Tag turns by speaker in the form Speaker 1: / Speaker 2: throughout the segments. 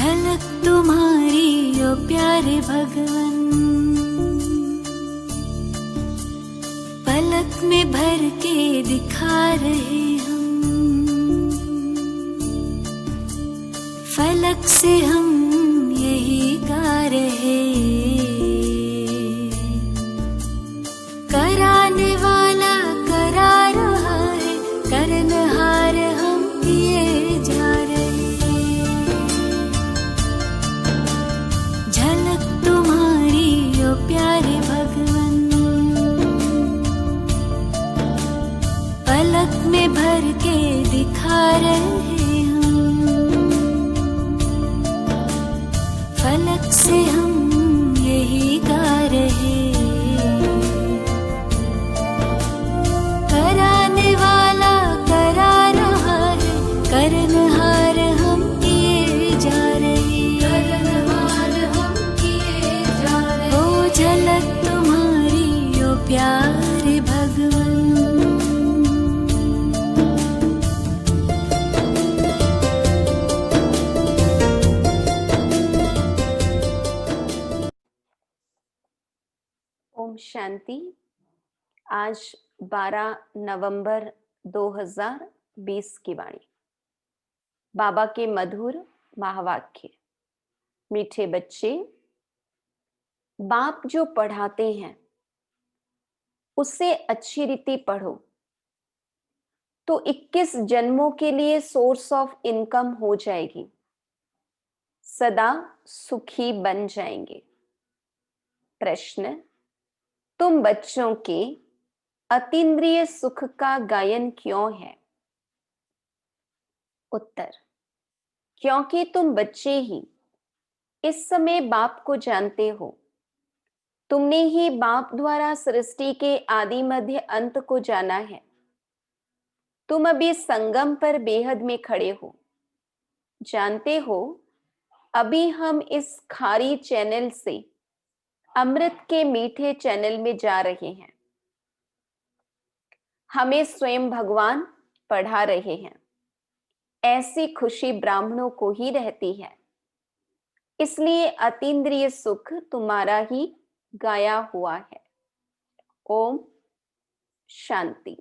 Speaker 1: झलक तुम्हारी ओ प्यारे भगवन, पलक में भर के दिखा रहे हम, फलक से हम यही गा रहे। कराने वाला करा रहा है, करनहार हम किए जा रहे। झलक तुम्हारी ओ प्यारे भगवन, पलक में भर के दिखा रहे हम, फलक से हम यही गा रहे। कराने वाला करा रहा है, करनहार हम किए जा रहे। करनहार हम किए जा रहे। ओ झलक तुम्हारी ओ प्यारे भगवन।
Speaker 2: ओम शांति। आज 12 नवंबर 2020 की वाणी। बाबा के मधुर महावाक्य। मीठे बच्चे, बाप जो पढ़ाते हैं उससे अच्छी रीति पढ़ो तो 21 जन्मों के लिए सोर्स ऑफ इनकम हो जाएगी, सदा सुखी बन जाएंगे। प्रश्न, तुम बच्चों के अतीन्द्रिय सुख का गायन क्यों है? उत्तर, क्योंकि तुम बच्चे ही इस समय बाप को जानते हो। तुमने ही बाप द्वारा सृष्टि के आदि मध्य अंत को जाना है। तुम अभी संगम पर बेहद में खड़े हो। जानते हो, अभी हम इस खारी चैनल से अमृत के मीठे चैनल में जा रहे हैं। हमें स्वयं भगवान पढ़ा रहे हैं। ऐसी खुशी ब्राह्मणों को ही रहती है, इसलिए अतीन्द्रिय सुख तुम्हारा ही गाया हुआ है। ओम शांति।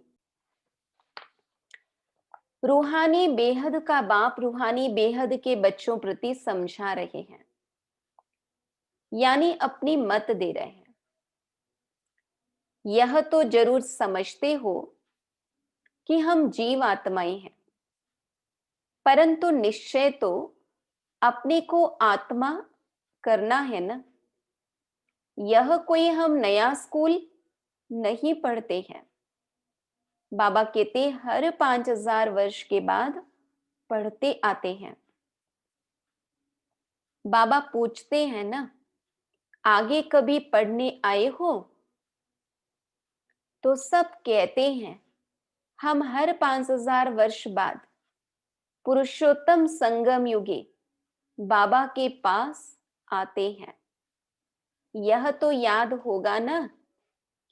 Speaker 2: रूहानी बेहद का बाप रूहानी बेहद के बच्चों प्रति समझा रहे हैं, यानी अपनी मत दे रहे हैं। यह तो जरूर समझते हो कि हम जीव आत्माएं हैं, परंतु निश्चय तो अपने को आत्मा करना है ना। यह कोई हम नया स्कूल नहीं पढ़ते हैं। बाबा कहते हर 5000 वर्ष के बाद पढ़ते आते हैं। बाबा पूछते हैं ना, आगे कभी पढ़ने आए हो? तो सब कहते हैं हम हर 5000 वर्ष बाद पुरुषोत्तम संगम युगे बाबा के पास आते हैं। यह तो याद होगा ना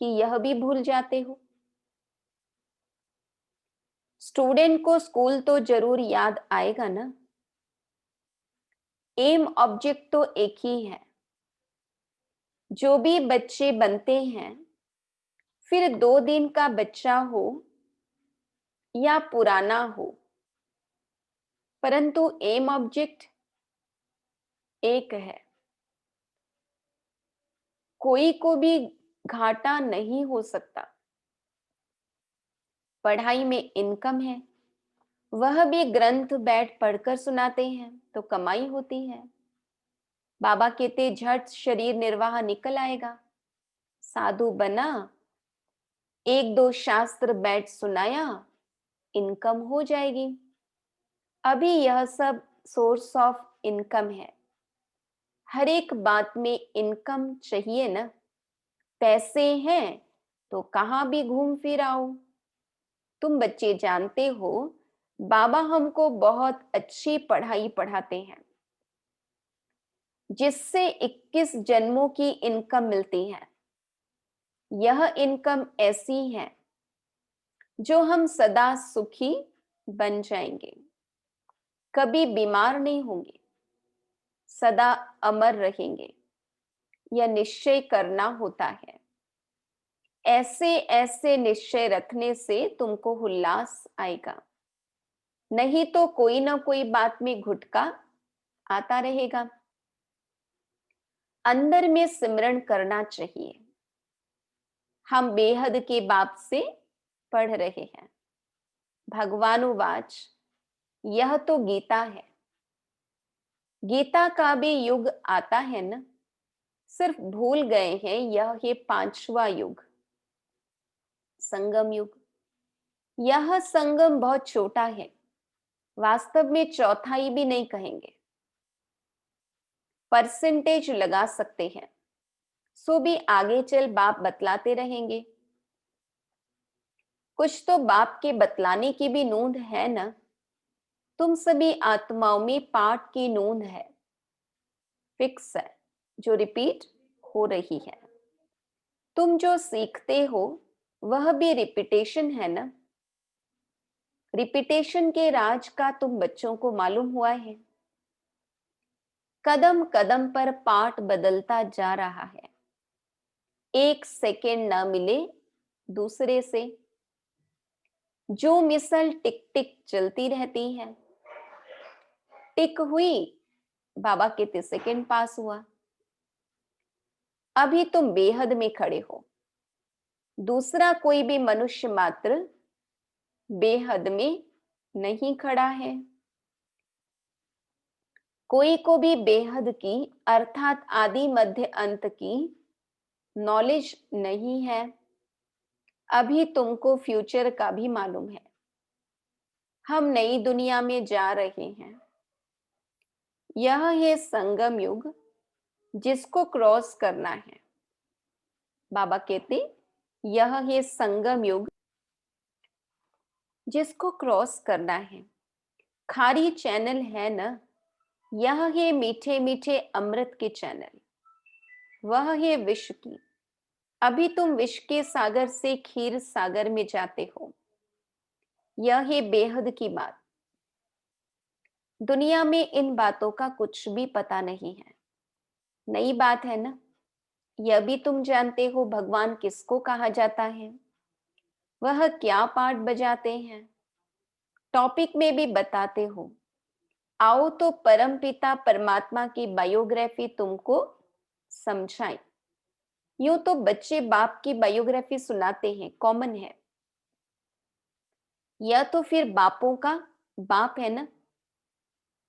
Speaker 2: कि यह भी भूल जाते हो। स्टूडेंट को स्कूल तो जरूर याद आएगा ना। एम ऑब्जेक्ट तो एक ही है। जो भी बच्चे बनते हैं, फिर 2 दिन का बच्चा हो या पुराना हो, परंतु एम ऑब्जेक्ट एक है। कोई को भी घाटा नहीं हो सकता। पढ़ाई में इनकम है, वह भी ग्रंथ बैठ पढ़कर सुनाते हैं तो कमाई होती है। बाबा कहते झट शरीर निर्वाह निकल आएगा। साधु बना, 1-2 शास्त्र बैठ सुनाया, इनकम हो जाएगी। अभी यह सब सोर्स ऑफ इनकम है। हर एक बात में इनकम चाहिए ना। पैसे हैं तो कहां भी घूम फिर आओ। तुम बच्चे जानते हो, बाबा हमको बहुत अच्छी पढ़ाई पढ़ाते हैं, जिससे 21 जन्मों की इनकम मिलती है। यह इनकम ऐसी है जो हम सदा सुखी बन जाएंगे, कभी बीमार नहीं होंगे। सदा अमर रहेंगे, यह निश्चय करना होता है। ऐसे ऐसे निश्चय रखने से तुमको उल्लास आएगा, नहीं तो कोई ना कोई बात में घुटका आता रहेगा। अंदर में सिमरण करना चाहिए। हम बेहद के बाप से पढ़ रहे हैं। भगवानुवाच, यह तो गीता है। गीता का भी युग आता है ना, सिर्फ भूल गए हैं यह है 5वां युग, संगम युग। यह संगम बहुत छोटा है, वास्तव में चौथाई भी नहीं कहेंगे, परसेंटेज लगा सकते हैं। सो भी आगे चल बाप बतलाते रहेंगे। कुछ तो बाप के बतलाने की भी नोंद है ना। तुम सभी आत्माओं में पाठ की नोंद है, फिक्स है, जो रिपीट हो रही है। तुम जो सीखते हो वह भी रिपीटेशन है ना। रिपीटेशन के राज का तुम बच्चों को मालूम हुआ है। कदम कदम पर पाठ बदलता जा रहा है। एक सेकेंड न मिले दूसरे से। जो मिसल टिक टिक चलती रहती है, टिक हुई, बाबा कहते सेकेंड पास हुआ। अभी तुम बेहद में खड़े हो, दूसरा कोई भी मनुष्य मात्र बेहद में नहीं खड़ा है। कोई को भी बेहद की अर्थात आदि मध्य अंत की नॉलेज नहीं है। अभी तुमको फ्यूचर का भी मालूम है। हम नई दुनिया में जा रहे हैं। यह है संगम युग, जिसको क्रॉस करना है। बाबा कहते यह है संगम युग, जिसको क्रॉस करना है। खारी चैनल है ना, यह है मीठे मीठे अमृत के चैनल, वह है विष की। अभी तुम विष के सागर से खीर सागर में जाते हो। यह है बेहद की बात। दुनिया में इन बातों का कुछ भी पता नहीं है, नई बात है ना। यह भी तुम जानते हो भगवान किसको कहा जाता है, वह क्या पार्ट बजाते हैं, टॉपिक में भी बताते हो। आओ तो परम पिता परमात्मा की बायोग्राफी तुमको समझाएं। यूं तो बच्चे बाप की बायोग्राफी सुनाते हैं, कॉमन है। यह तो फिर बापों का बाप है ना।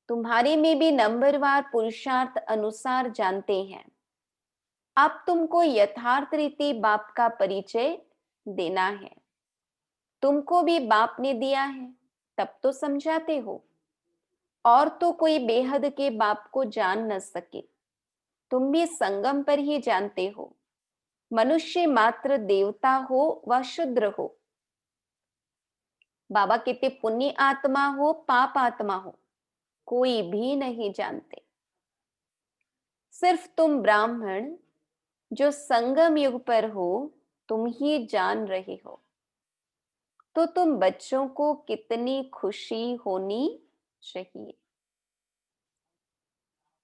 Speaker 2: तुम्हारे में भी नंबरवार पुरुषार्थ अनुसार जानते हैं। अब तुमको यथार्थ रीति बाप का परिचय देना है। तुमको भी बाप ने दिया है, तब तो समझाते हो। और तो कोई बेहद के बाप को जान न सके। तुम भी संगम पर ही जानते हो। मनुष्य मात्र देवता हो व शूद्र हो। बाबा कहते पुण्य आत्मा हो पाप आत्मा हो, कोई भी नहीं जानते। सिर्फ तुम ब्राह्मण जो संगम युग पर हो, तुम ही जान रहे हो। तो तुम बच्चों को कितनी खुशी होनी चाहिए।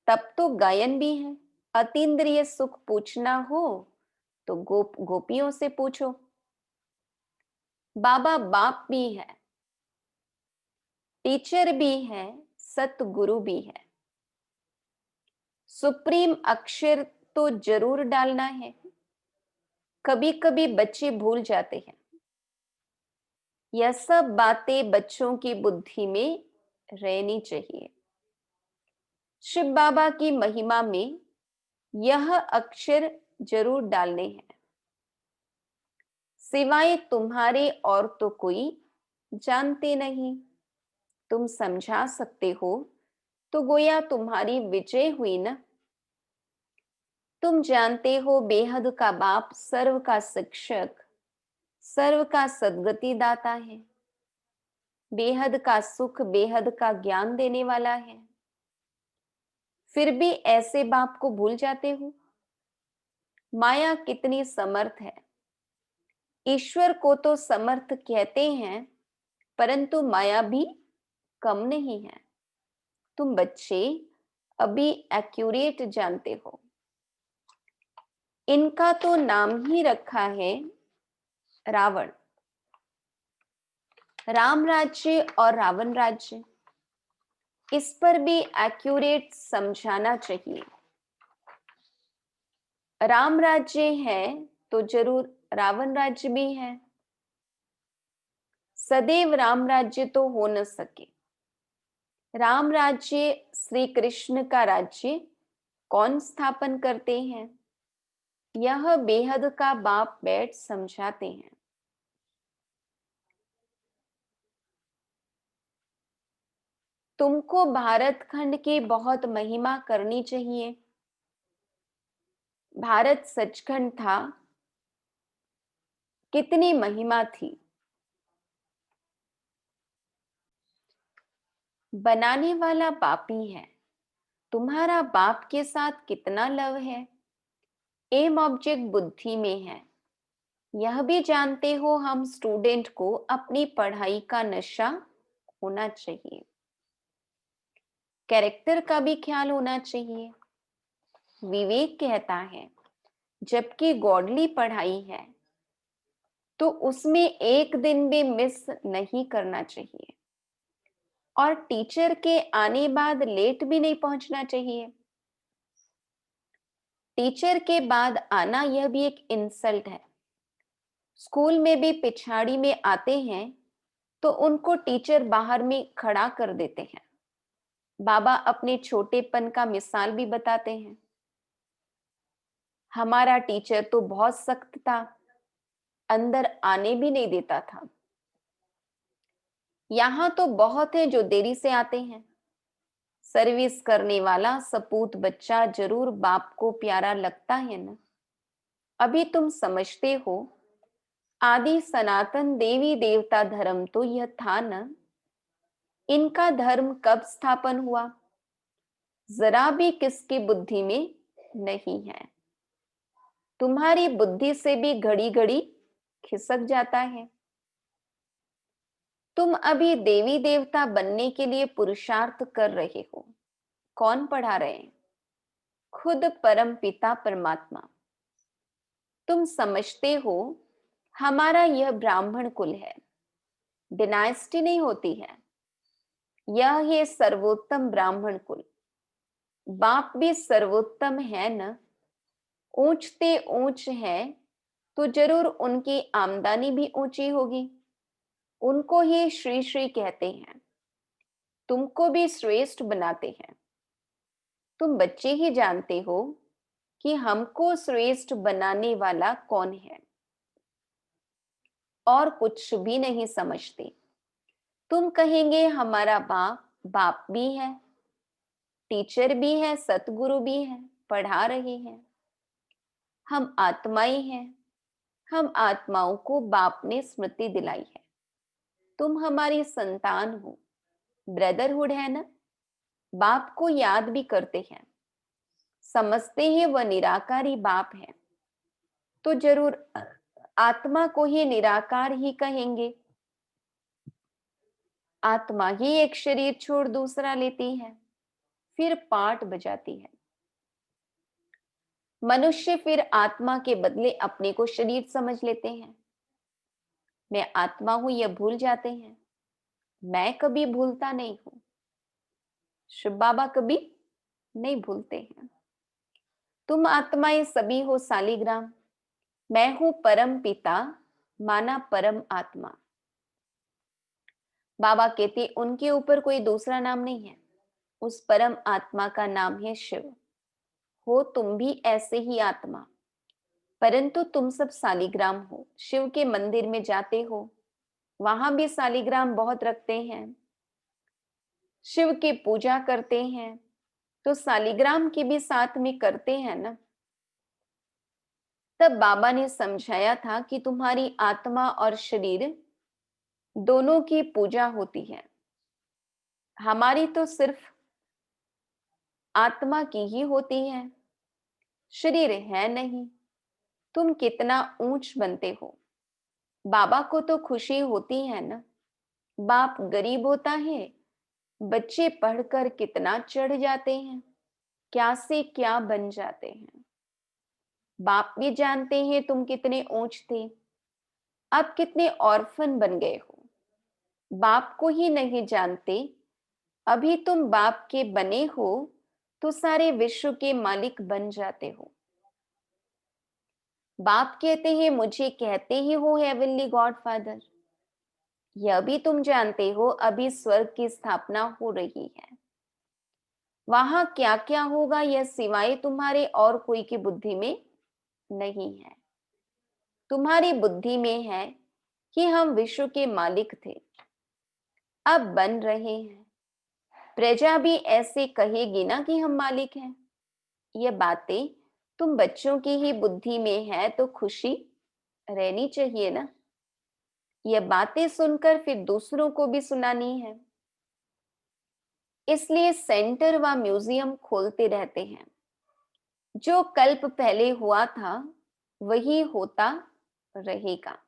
Speaker 2: तब तो गायन भी है। अतीन्द्रिय सुख पूछना हो तो गोपियों से पूछो। बाबा बाप भी है, टीचर भी है, सतगुरु भी है। सुप्रीम अक्षर तो जरूर डालना है। कभी कभी बच्चे भूल जाते हैं। यह सब बातें बच्चों की बुद्धि में रहनी चाहिए। शिव बाबा की महिमा में यह अक्षर जरूर डालने हैं। सिवाय तुम्हारे और तो कोई जानते नहीं। तुम समझा सकते हो तो गोया तुम्हारी विजय हुई ना। तुम जानते हो बेहद का बाप सर्व का शिक्षक, सर्व का सद्गति दाता है। बेहद का सुख, बेहद का ज्ञान देने वाला है। फिर भी ऐसे बाप को भूल जाते हो। माया कितनी समर्थ है। ईश्वर को तो समर्थ कहते हैं, परंतु माया भी कम नहीं है। तुम बच्चे अभी एक्यूरेट जानते हो। इनका तो नाम ही रखा है रावण। राम राज्य और रावण राज्य, इस पर भी एक्यूरेट समझाना चाहिए। राम राज्य है तो जरूर रावण राज्य भी है। सदैव राम राज्य तो हो न सके। राम राज्य श्री कृष्ण का राज्य कौन स्थापन करते हैं, यह बेहद का बाप बैठ समझाते हैं। तुमको भारत खंड की बहुत महिमा करनी चाहिए। भारत सचखंड था, कितनी महिमा थी। बनाने वाला पापी है, तुम्हारा बाप के साथ कितना लव है। एम ऑब्जेक्ट बुद्धि में है, यह भी जानते हो। हम स्टूडेंट को अपनी पढ़ाई का नशा होना चाहिए, कैरेक्टर का भी ख्याल होना चाहिए। विवेक कहता है जबकि गॉडली पढ़ाई है तो उसमें एक दिन भी मिस नहीं करना चाहिए, और टीचर के आने बाद लेट भी नहीं पहुंचना चाहिए। टीचर के बाद आना यह भी एक इंसल्ट है। स्कूल में भी पिछाड़ी में आते हैं तो उनको टीचर बाहर में खड़ा कर देते हैं। बाबा अपने छोटेपन का मिसाल भी बताते हैं। हमारा टीचर तो बहुत सख्त था, अंदर आने भी नहीं देता था। यहां तो बहुत है जो देरी से आते हैं। सर्विस करने वाला सपूत बच्चा जरूर बाप को प्यारा लगता है ना। अभी तुम समझते हो, आदि सनातन देवी देवता धर्म तो यह था न। इनका धर्म कब स्थापन हुआ, जरा भी किसकी बुद्धि में नहीं है। तुम्हारी बुद्धि से भी घड़ी घड़ी खिसक जाता है। तुम अभी देवी देवता बनने के लिए पुरुषार्थ कर रहे हो। कौन पढ़ा रहे हैं, खुद परम पिता परमात्मा। तुम समझते हो हमारा यह ब्राह्मण कुल है, डिनाइस्टी नहीं होती है। यह है सर्वोत्तम ब्राह्मण कुल। बाप भी सर्वोत्तम है न। ऊंचते ऊंच है तो जरूर उनकी आमदनी भी ऊंची होगी। उनको ही श्री श्री कहते हैं, तुमको भी श्रेष्ठ बनाते हैं। तुम बच्चे ही जानते हो कि हमको श्रेष्ठ बनाने वाला कौन है, और कुछ भी नहीं समझते। तुम कहेंगे हमारा बाप बाप भी है, टीचर भी है, सतगुरु भी है, पढ़ा रहे हैं। हम आत्माएं हैं, हम आत्माओं को बाप ने स्मृति दिलाई है। तुम हमारी संतान हो, ब्रदरहुड है ना। बाप को याद भी करते हैं, समझते हैं वह निराकारी बाप है, तो जरूर आत्मा को ही निराकार ही कहेंगे। आत्मा ही एक शरीर छोड़ दूसरा लेती है, फिर पाठ बजाती है। मनुष्य फिर आत्मा के बदले अपने को शरीर समझ लेते हैं। मैं आत्मा हूं यह भूल जाते हैं। मैं कभी भूलता नहीं हूं, शिव बाबा कभी नहीं भूलते हैं। तुम आत्माएं सभी हो सालिग्राम। मैं हूं परम पिता, माना परम आत्मा। बाबा कहते उनके ऊपर कोई दूसरा नाम नहीं है। उस परम आत्मा का नाम है शिव। हो तुम भी ऐसे ही आत्मा, परंतु तुम सब सालिग्राम हो। शिव के मंदिर में जाते हो, वहां भी सालिग्राम बहुत रखते हैं। शिव की पूजा करते हैं तो सालिग्राम की भी साथ में करते हैं ना। तब बाबा ने समझाया था कि तुम्हारी आत्मा और शरीर दोनों की पूजा होती है। हमारी तो सिर्फ आत्मा की ही होती है, शरीर है नहीं। तुम कितना ऊंच बनते हो, बाबा को तो खुशी होती है ना। बाप गरीब होता है, बच्चे पढ़कर कितना चढ़ जाते हैं। क्या से क्या बन जाते हैं। बाप भी जानते हैं तुम कितने ऊंच थे, अब कितने ऑर्फन बन गए हो। बाप को ही नहीं जानते, अभी तुम बाप के बने हो तो सारे विश्व के मालिक बन जाते हो। बाप कहते हैं मुझे कहते ही हो हेवनली गॉड फादर। यह भी तुम जानते हो अभी स्वर्ग की स्थापना हो रही है। वहां क्या क्या होगा यह सिवाय तुम्हारे और कोई की बुद्धि में नहीं है। तुम्हारी बुद्धि में है कि हम विश्व के मालिक थे, अब बन रहे हैं। प्रजा भी ऐसे कहेगी ना कि हम मालिक हैं। ये बातें तुम बच्चों की ही बुद्धि में है तो खुशी रहनी चाहिए ना। ये बातें सुनकर फिर दूसरों को भी सुनानी है, इसलिए सेंटर व म्यूजियम खोलते रहते हैं। जो कल्प पहले हुआ था वही होता रहेगा।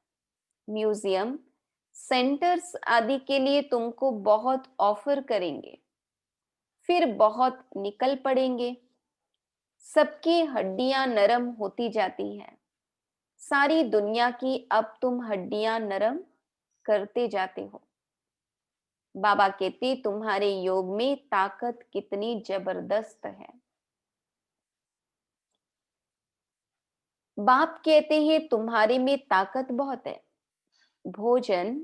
Speaker 2: म्यूजियम, सेंटर्स आदि के लिए तुमको बहुत ऑफर करेंगे, फिर बहुत निकल पड़ेंगे। सबकी हड्डियां नरम होती जाती हैं। सारी दुनिया की अब तुम हड्डियां नरम करते जाते हो। बाबा कहते तुम्हारे योग में ताकत कितनी जबरदस्त है। बाप कहते हैं तुम्हारे में ताकत बहुत है। भोजन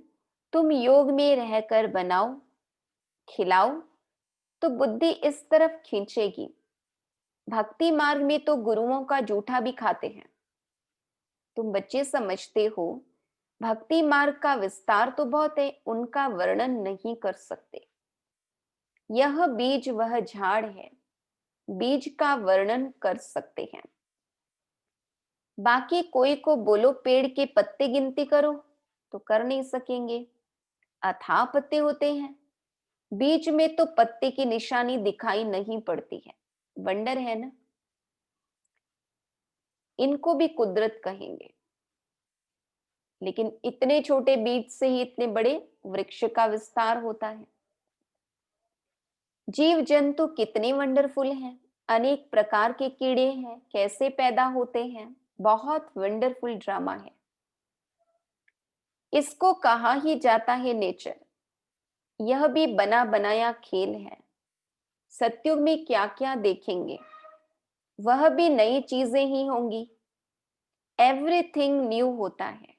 Speaker 2: तुम योग में रहकर बनाओ, खिलाओ तो बुद्धि इस तरफ खींचेगी। भक्ति मार्ग में तो गुरुओं का जूठा भी खाते हैं। तुम बच्चे समझते हो भक्ति मार्ग का विस्तार तो बहुत है, उनका वर्णन नहीं कर सकते। यह बीज वह झाड़ है, बीज का वर्णन कर सकते हैं। बाकी कोई को बोलो पेड़ के पत्ते गिनती करो तो कर नहीं सकेंगे, अथाह पत्ते होते हैं। बीज में तो पत्ते की निशानी दिखाई नहीं पड़ती है। वंडर है ना। इनको भी कुदरत कहेंगे, लेकिन इतने छोटे बीज से ही इतने बड़े वृक्ष का विस्तार होता है। जीव जंतु कितने वंडरफुल हैं। अनेक प्रकार के कीड़े हैं, कैसे पैदा होते हैं। बहुत वंडरफुल ड्रामा है। इसको कहा ही जाता है नेचर। यह भी बना बनाया खेल है। सत्युग में क्या क्या देखेंगे, वह भी नई चीजें ही होंगी। एवरीथिंग न्यू होता है।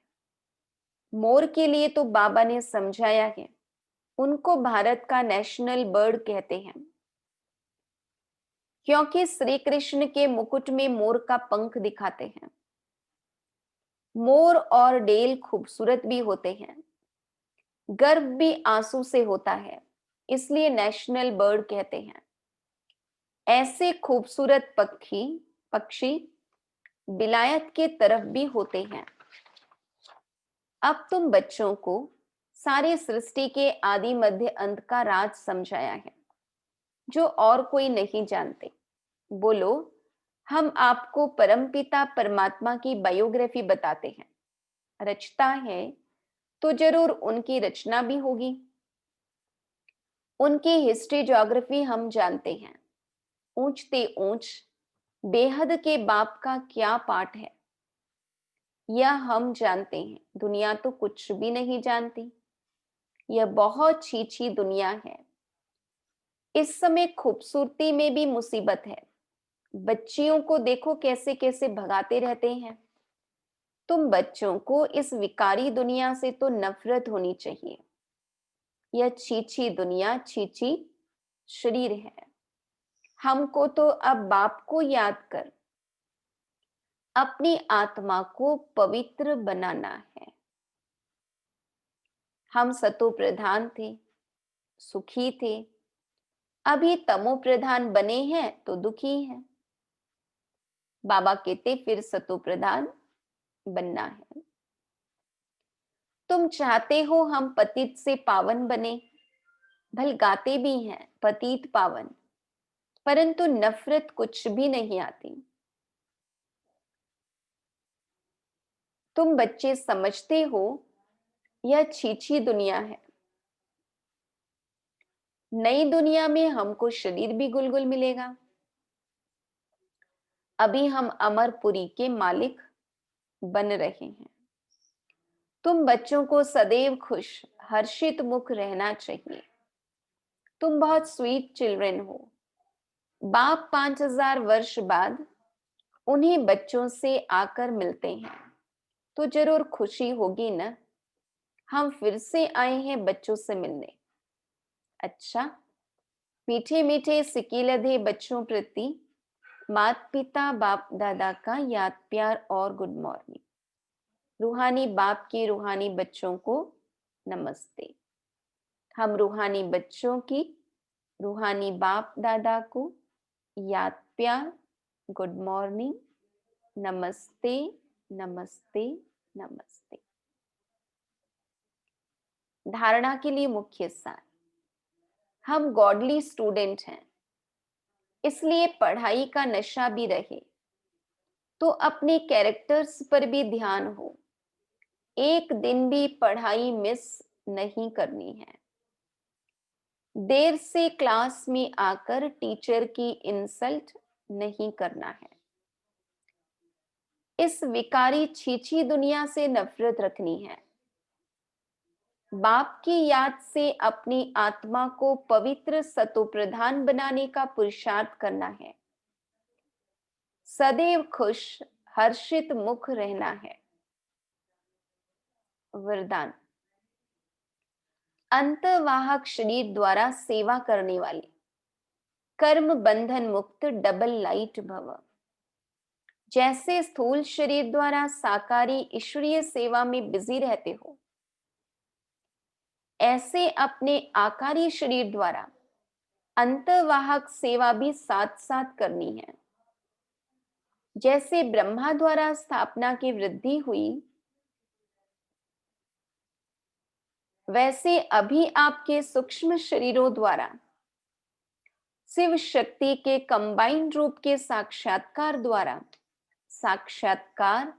Speaker 2: मोर के लिए तो बाबा ने समझाया है, उनको भारत का नेशनल बर्ड कहते हैं, क्योंकि श्री कृष्ण के मुकुट में मोर का पंख दिखाते हैं। मोर और डेल खूबसूरत भी होते हैं। गर्भ भी आंसू से होता है, इसलिए नेशनल बर्ड कहते हैं। ऐसे खूबसूरत पक्षी विलायत के तरफ भी होते हैं। अब तुम बच्चों को सारे सृष्टि के आदि मध्य अंत का राज समझाया है, जो और कोई नहीं जानते। बोलो हम आपको परमपिता परमात्मा की बायोग्राफी बताते हैं। रचता है तो जरूर उनकी रचना भी होगी। उनकी हिस्ट्री ज्योग्राफी हम जानते हैं। ऊंचते ऊंच बेहद के बाप का क्या पाठ है, यह हम जानते हैं। दुनिया तो कुछ भी नहीं जानती। यह बहुत छी दुनिया है। इस समय खूबसूरती में भी मुसीबत है। बच्चियों को देखो कैसे कैसे भगाते रहते हैं। तुम बच्चों को इस विकारी दुनिया से तो नफरत होनी चाहिए। यह छी दुनिया, छी शरीर है। हमको तो अब बाप को याद कर अपनी आत्मा को पवित्र बनाना है। हम सतो प्रधान थे, सुखी थे, अभी तमो प्रधान बने हैं तो दुखी हैं। बाबा कहते फिर सतो प्रधान बनना है। तुम चाहते हो हम पतित से पावन बने, भल गाते भी हैं पतित पावन, परंतु नफरत कुछ भी नहीं आती। तुम बच्चे समझते हो यह छी दुनिया है। नई दुनिया में हमको शरीर भी गुलगुल मिलेगा। अभी हम अमरपुरी के मालिक बन रहे हैं। तुम बच्चों को सदैव खुश हर्षित मुख रहना चाहिए। तुम बहुत स्वीट चिल्ड्रन हो। बाप 5000 वर्ष बाद उन्हीं बच्चों से आकर मिलते हैं तो जरूर खुशी होगी ना। हम फिर से आए हैं बच्चों से मिलने। अच्छा, मीठे मीठे सिकीलधे बच्चों प्रति माता पिता बाप दादा का याद प्यार और गुड मॉर्निंग। रूहानी बाप के रूहानी बच्चों को नमस्ते। हम रूहानी बच्चों की रूहानी बाप दादा को याद प्यार गुड मॉर्निंग नमस्ते नमस्ते नमस्ते। धारणा के लिए मुख्य सार। हम गॉडली स्टूडेंट हैं, इसलिए पढ़ाई का नशा भी रहे तो अपने कैरेक्टर्स पर भी ध्यान हो। एक दिन भी पढ़ाई मिस नहीं करनी है। देर से क्लास में आकर टीचर की इंसल्ट नहीं करना है। इस विकारी छीछी दुनिया से नफरत रखनी है। बाप की याद से अपनी आत्मा को पवित्र सतोप्रधान बनाने का पुरुषार्थ करना है। सदैव खुश हर्षित मुख रहना है। वरदान। अंतवाहक शरीर द्वारा सेवा करने वाले कर्म बंधन मुक्त डबल लाइट भव। जैसे स्थूल शरीर द्वारा साकारी ईश्वरीय सेवा में बिजी रहते हो, ऐसे अपने आकारी शरीर द्वारा अंतवाहक सेवा भी साथ साथ करनी है। जैसे ब्रह्मा द्वारा स्थापना की वृद्धि हुई, वैसे अभी आपके सूक्ष्म शरीरों द्वारा शिव शक्ति के कंबाइंड रूप के साक्षात्कार द्वारा साक्षात्कार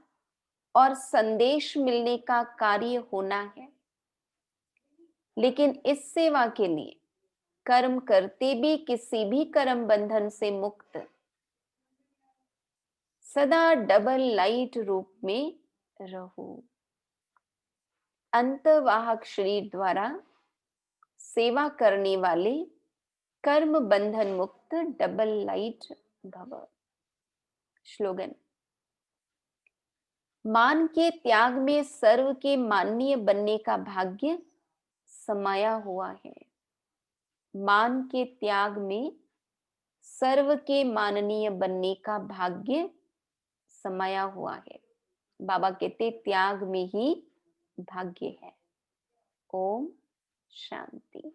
Speaker 2: और संदेश मिलने का कार्य होना है। लेकिन इस सेवा के लिए कर्म करते भी किसी भी कर्म बंधन से मुक्त सदा डबल लाइट रूप में रहो। अंतवाहक शरीर द्वारा सेवा करने वाले कर्म बंधन मुक्त डबल लाइट भव। श्लोगन। मान के त्याग में सर्व के माननीय बनने का भाग्य समाया हुआ है। मान के त्याग में सर्व के माननीय बनने का भाग्य समाया हुआ है। बाबा कहते त्याग में ही भाग्य है। ओम शांति।